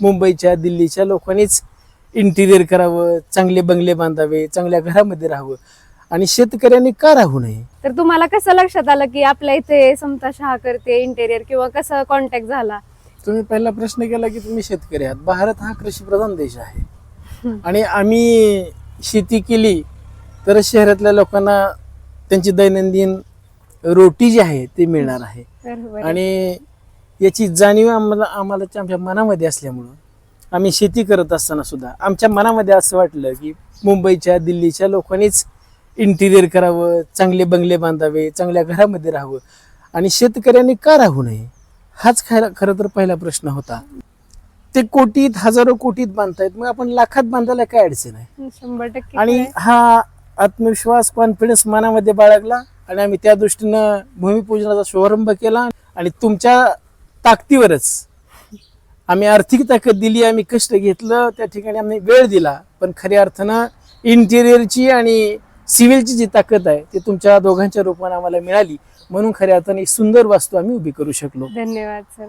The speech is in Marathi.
मुंबईच्या दिल्लीच्या लोकांनीच इंटिरियर करावं, चांगले बंगले बांधावे, चांगल्या घरामध्ये राहावं आणि शेतकऱ्यांनी का राहू नये. तर तुम्हाला कसं लक्षात आलं की आपल्या इथे समता शहा करते इंटेरियर, किंवा कसं कॉन्टॅक्ट झाला? तुम्ही पहिला प्रश्न केला की तुम्ही शेतकरी आहात. भारत हा कृषीप्रधान देश आहे आणि आम्ही शेती केली तर शहरातल्या लोकांना त्यांची दैनंदिन रोटी जी आहे ती मिळणार आहे. बरोबर. आणि याची जाणीव आम्हाला आमच्या मनामध्ये असल्यामुळं आम्ही शेती करत असताना सुद्धा आमच्या मनामध्ये असं वाटलं की मुंबईच्या दिल्लीच्या लोकांनीच इंटिरियर करावं, चांगले बंगले बांधावे, चांगल्या घरामध्ये राहावं आणि शेतकऱ्यांनी का राहू नये, हाच खरं तर पहिला प्रश्न होता. ते कोटीत हजारो कोटीत बांधतायत, मग आपण लाखात बांधायला काय अडचण आहे. 100% आणि खरंय. हा आत्मविश्वास, कॉन्फिडन्स मनामध्ये बाळगला आणि आम्ही त्या दृष्टीनं भूमिपूजनाचा शुभारंभ केला. आणि तुमच्या ताकदीवरच आम्ही आर्थिक ताकद दिली, आम्ही कष्ट घेतलं, त्या ठिकाणी आम्ही वेळ दिला, पण खऱ्या अर्थानं इंटिरियरची आणि सिव्हिलची जी ताकद आहे ती तुमच्या दोघांच्या रूपाने आम्हाला मिळाली, म्हणून खऱ्या अर्थाने सुंदर वास्तू आम्ही उभी करू शकलो. धन्यवाद सर.